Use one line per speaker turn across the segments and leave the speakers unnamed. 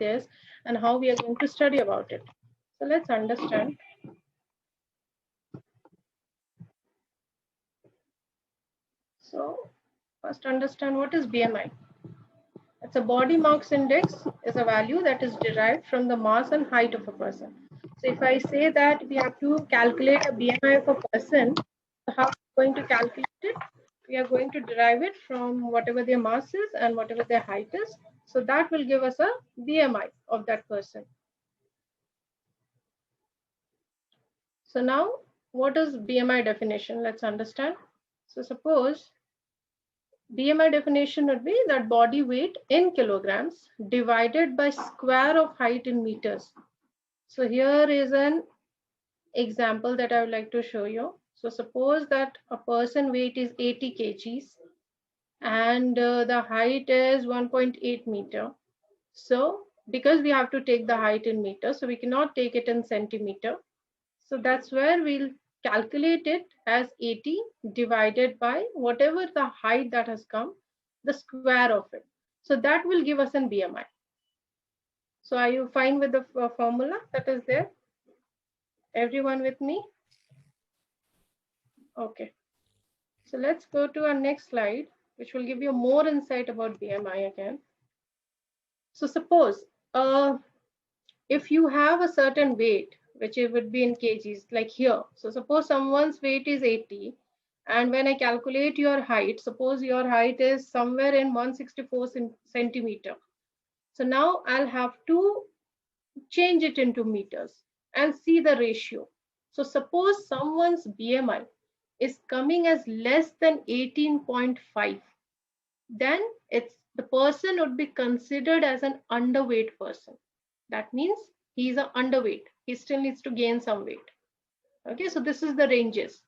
is and how we are going to study about it. So let's understand. So first understand what is BMI. It's a body mass index is a value that is derived from the mass and height of a person. So if I say that we have to calculate a BMI of a person, how are we going to calculate it? We are going to derive it from whatever their mass is and whatever their height is. So that will give us a BMI of that person. So now what is BMI definition? Let's understand. So suppose BMI definition would be that body weight in kilograms divided by square of height in meters. So here is an example that I would like to show you. So suppose that a person weight is 80 kgs and the height is 1.8 meter. So because we have to take the height in meter, so we cannot take it in centimeter. So that's where we'll calculate it as 80 divided by whatever the height that has come, the square of it. So that will give us an BMI. So are you fine with the formula that is there? Everyone with me? Okay. So let's go to our next slide, which will give you more insight about BMI again. So suppose if you have a certain weight, which it would be in kgs, like here. So suppose someone's weight is 80, and when I calculate your height, suppose your height is somewhere in 164 centimeter. So now I'll have to change it into meters and see the ratio. So suppose someone's BMI is coming as less than 18.5, then the person would be considered as an underweight person. That means he's an underweight. He still needs to gain some weight. Okay, so this is the ranges.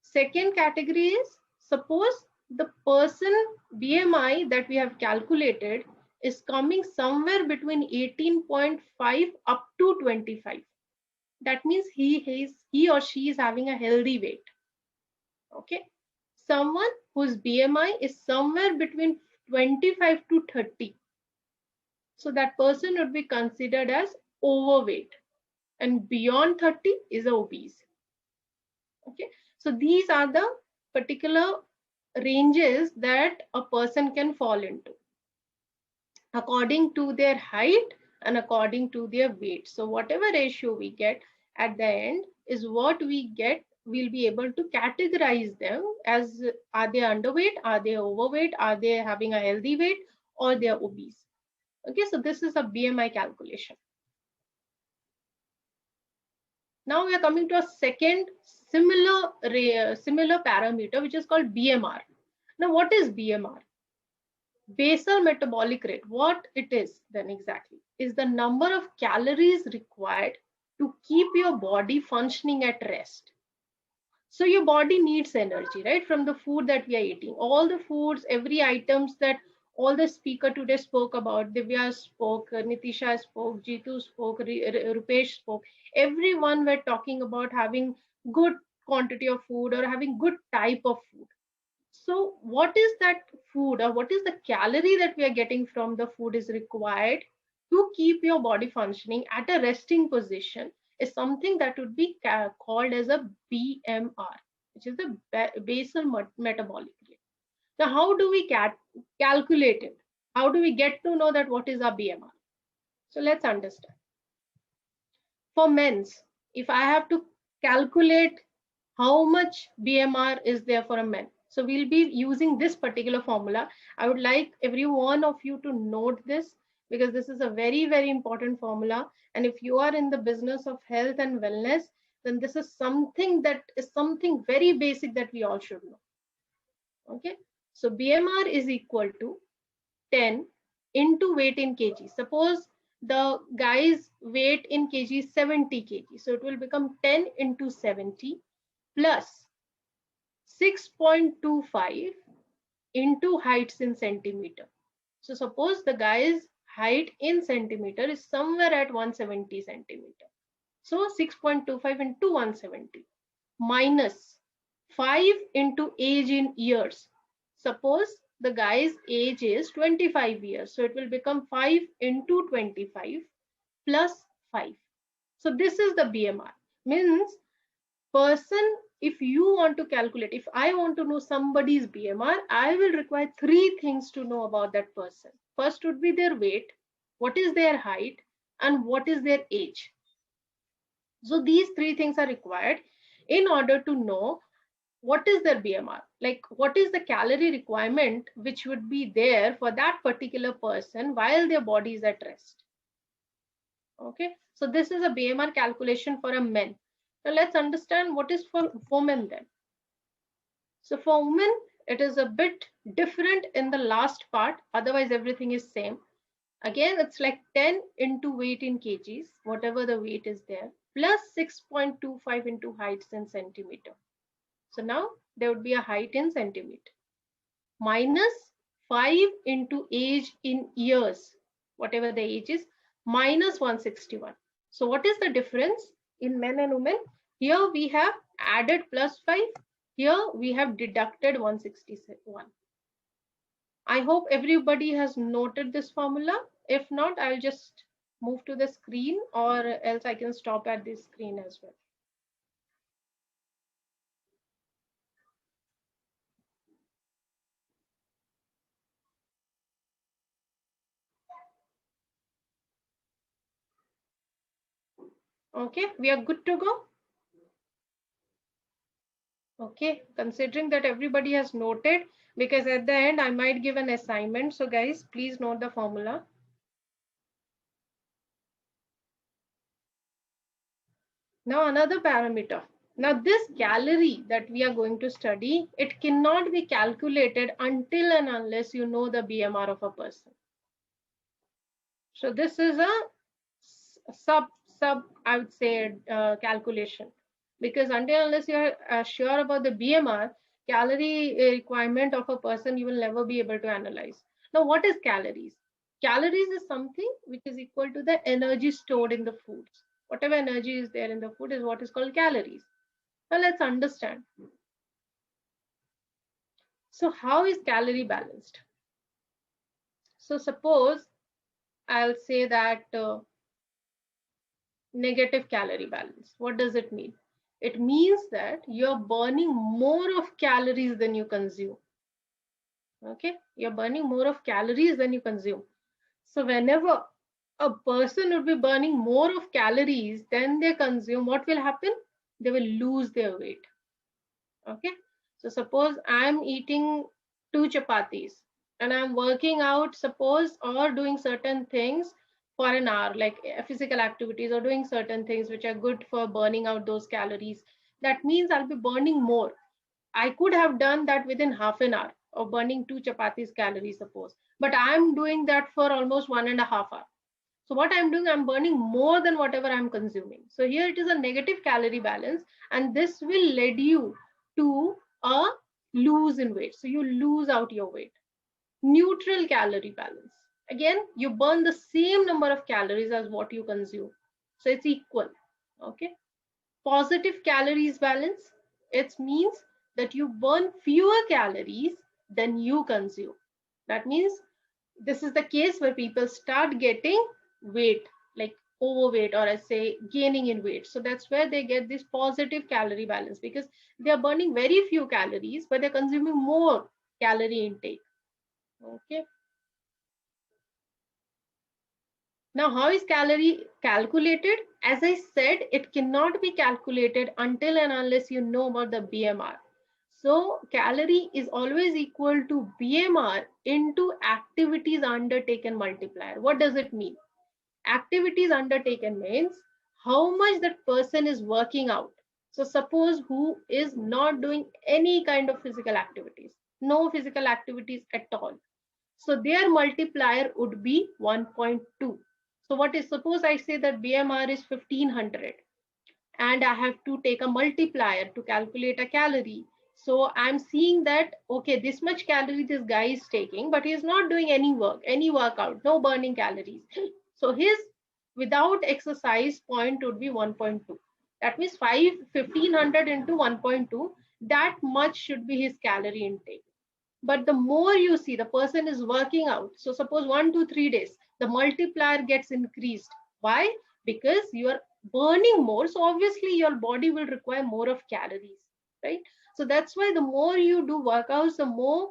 Second category is suppose the person BMI that we have calculated is coming somewhere between 18.5 up to 25. That means he or she is having a healthy weight. Okay, someone whose BMI is somewhere between 25 to 30. So that person would be considered as overweight, and beyond 30 is obese. Okay, so these are the particular ranges that a person can fall into according to their height and according to their weight. So whatever ratio we get at the end is what we get. We'll be able to categorize them as, are they underweight, are they overweight, are they having a healthy weight, or they are obese. Okay, so this is a BMI calculation. Now we are coming to a second similar parameter, which is called BMR. Now what is BMR? Basal metabolic rate. What it is then exactly is the number of calories required to keep your body functioning at rest. So your body needs energy, right, from the food that we are eating. All the foods, every items that all the speaker today spoke about, Divya spoke, Nitisha spoke, Jitu spoke, Rupesh spoke. Everyone were talking about having good quantity of food or having good type of food. So what is that food, or what is the calorie that we are getting from the food is required to keep your body functioning at a resting position is something that would be called as a BMR, which is the basal metabolic rate. Now, how do we calculate it? How do we get to know that what is our BMR? So let's understand. For men's, if I have to calculate how much BMR is there for a man, so we'll be using this particular formula. I would like every one of you to note this, because this is a very, very important formula. And if you are in the business of health and wellness, then this is something very basic that we all should know. Okay, so BMR is equal to 10 into weight in kg. Suppose the guy's weight in kg is 70 kg. So it will become 10 into 70 plus 6.25 into heights in centimeter. So suppose the guy's height in centimeter is somewhere at 170 centimeter. So 6.25 into 170 minus 5 into age in years. Suppose the guy's age is 25 years. So it will become 5 into 25 plus 5. So this is the BMR. Means person, if you want to calculate, if I want to know somebody's BMR, I will require three things to know about that person. First would be their weight, what is their height, and what is their age. So these three things are required in order to know what is their BMR, like what is the calorie requirement which would be there for that particular person while their body is at rest. Okay, so this is a BMR calculation for a man. Now let's understand what is for women then. So for women, it is a bit different in the last part, otherwise everything is same. Again, it's like 10 into weight in kgs, whatever the weight is there, plus 6.25 into heights in centimeter. So now there would be a height in centimeter, minus 5 into age in years, whatever the age is, minus 161. So what is the difference in men and women? Here we have added plus 5. Here we have deducted 161. I hope everybody has noted this formula. If not, I'll just move to the screen, or else I can stop at this screen as well. Okay, we are good to go. Okay, considering that everybody has noted, because at the end I might give an assignment. So guys, please note the formula. Now another parameter. Now this calorie that we are going to study, it cannot be calculated until and unless you know the BMR of a person. So this is a sub I would say calculation, because until unless you are sure about the BMR calorie requirement of a person, you will never be able to analyze. Now what is calories? Calories is something which is equal to the energy stored in the foods. Whatever energy is there in the food is what is called calories. Now let's understand. So how is calorie balanced? So suppose I'll say that negative calorie balance. What does it mean? It means that you're burning more of calories than you consume. Okay, you're burning more of calories than you consume. So whenever a person would be burning more of calories than they consume, what will happen? They will lose their weight. Okay, so suppose I'm eating 2 chapatis and I'm working out, suppose, or doing certain things for an hour, like physical activities or doing certain things which are good for burning out those calories. That means I'll be burning more. I could have done that within half an hour of burning 2 chapatis calories, suppose, but I'm doing that for almost 1.5 hours. So what I'm doing, I'm burning more than whatever I'm consuming. So here it is a negative calorie balance, and this will lead you to a lose in weight. So you lose out your weight. Neutral calorie balance. Again, you burn the same number of calories as what you consume. So it's equal. Okay. Positive calories balance. It means that you burn fewer calories than you consume. That means this is the case where people start getting weight, like overweight, or I say gaining in weight. So that's where they get this positive calorie balance, because they are burning very few calories, but they're consuming more calorie intake. Okay. Now, how is calorie calculated? As I said, it cannot be calculated until and unless you know about the BMR. So calorie is always equal to BMR into activities undertaken multiplier. What does it mean? Activities undertaken means how much that person is working out. So suppose who is not doing any kind of physical activities, no physical activities at all. So their multiplier would be 1.2. So what is, suppose I say that BMR is 1500 and I have to take a multiplier to calculate a calorie. So I'm seeing that, okay, this much calorie this guy is taking, but he's not doing any work, any workout, no burning calories. So his without exercise point would be 1.2. That means 1500 into 1.2, that much should be his calorie intake. But the more you see the person is working out, so suppose 1 to 3 days, the multiplier gets increased. Why? Because you are burning more, so obviously your body will require more of calories, right? So that's why the more you do workouts, the more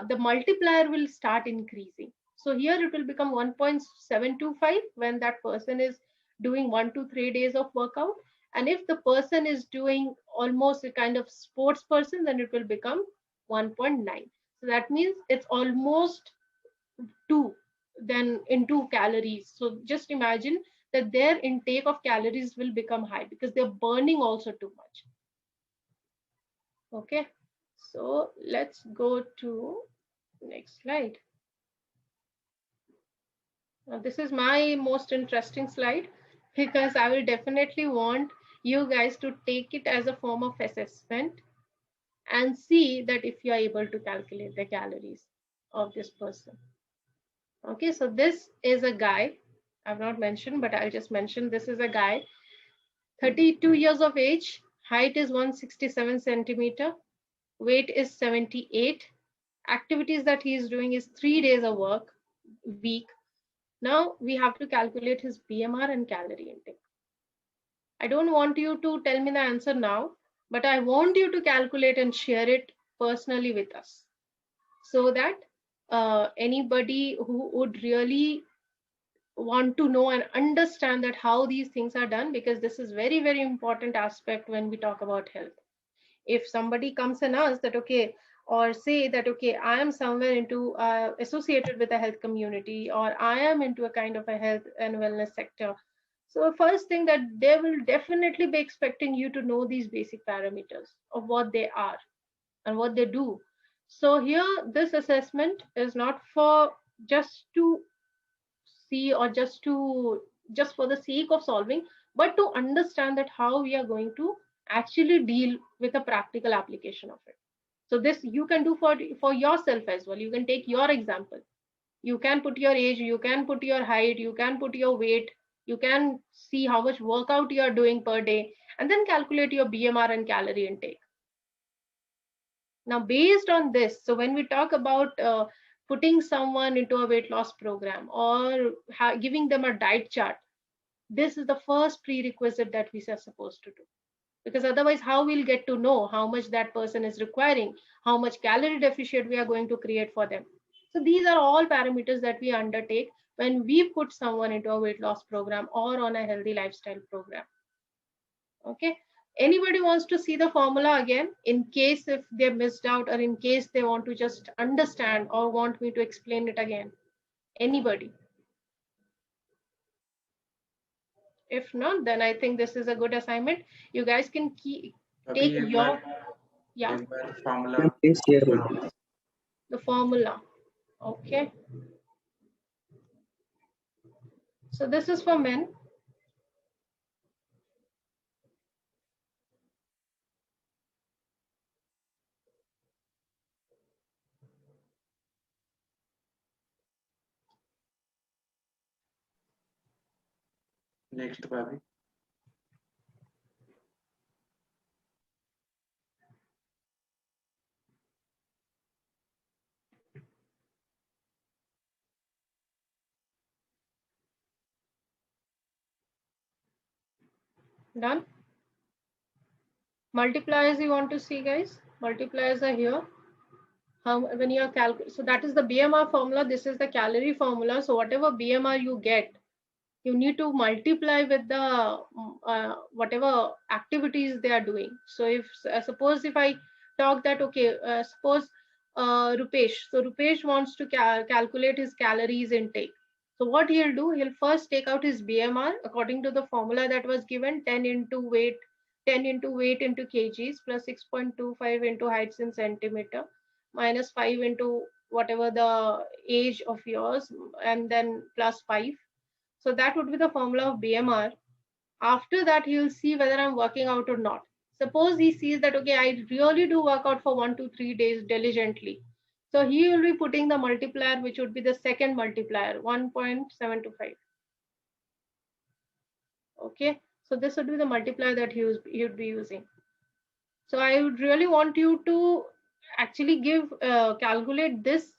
the multiplier will start increasing. So here it will become 1.725 when that person is doing 1 to 3 days of workout. And if the person is doing almost a kind of sports person, then it will become 1.9. So that means it's almost 2 then into calories. So just imagine that their intake of calories will become high because they're burning also too much. Okay, so let's go to next slide. Now, this is my most interesting slide because I will definitely want you guys to take it as a form of assessment and see that if you are able to calculate the calories of this person. Okay, so this is a guy. I've not mentioned, but I'll just mention this is a guy, 32 years of age, height is 167 centimeter, weight is 78. Activities that he is doing is 3 days of work week. Now we have to calculate his BMR and calorie intake. I don't want you to tell me the answer now, but I want you to calculate and share it personally with us so that anybody who would really want to know and understand that how these things are done, because this is very important aspect when we talk about health. If somebody comes and asks that okay, or say that okay, I am somewhere into associated with a health community, or I am into a kind of a health and wellness sector, so first thing that they will definitely be expecting you to know these basic parameters of what they are and what they do. So here this assessment is not for just to see or just for the sake of solving, but to understand that how we are going to actually deal with a practical application of it. So this you can do for yourself as well. You can take your example. You can put your age, you can put your height, you can put your weight, you can see how much workout you are doing per day, and then calculate your BMR and calorie intake. Now, based on this, so when we talk about putting someone into a weight loss program or giving them a diet chart, this is the first prerequisite that we are supposed to do. Because otherwise, how we'll get to know how much that person is requiring, how much calorie deficit we are going to create for them. So these are all parameters that we undertake when we put someone into a weight loss program or on a healthy lifestyle program. Okay, anybody wants to see the formula again in case if they missed out, or in case they want to just understand or want me to explain it again? Anybody? If not, then I think this is a good assignment. You guys can take your yeah
formula. Please share it.
the formula. Okay, so this is for men.
Next, Bobby.
Done. Multipliers you want to see, guys? Multipliers are here. How when you are so that is the BMR formula. This is the calorie formula. So whatever BMR you get, you need to multiply with the whatever activities they are doing. So if suppose if I talk that okay, suppose Rupesh, so Rupesh wants to calculate his calories intake. So what he'll do, he'll first take out his BMR according to the formula that was given, 10 into weight, 10 into weight into kgs plus 6.25 into heights in centimeter minus 5 into whatever the age of yours, and then plus 5. So that would be the formula of BMR. After that, he will see whether I'm working out or not. Suppose he sees that, okay, I really do work out for 1 to 3 days diligently. So he will be putting the multiplier, which would be the second multiplier, 1.725. Okay, so this would be the multiplier that he would be using. So I would really want you to actually calculate this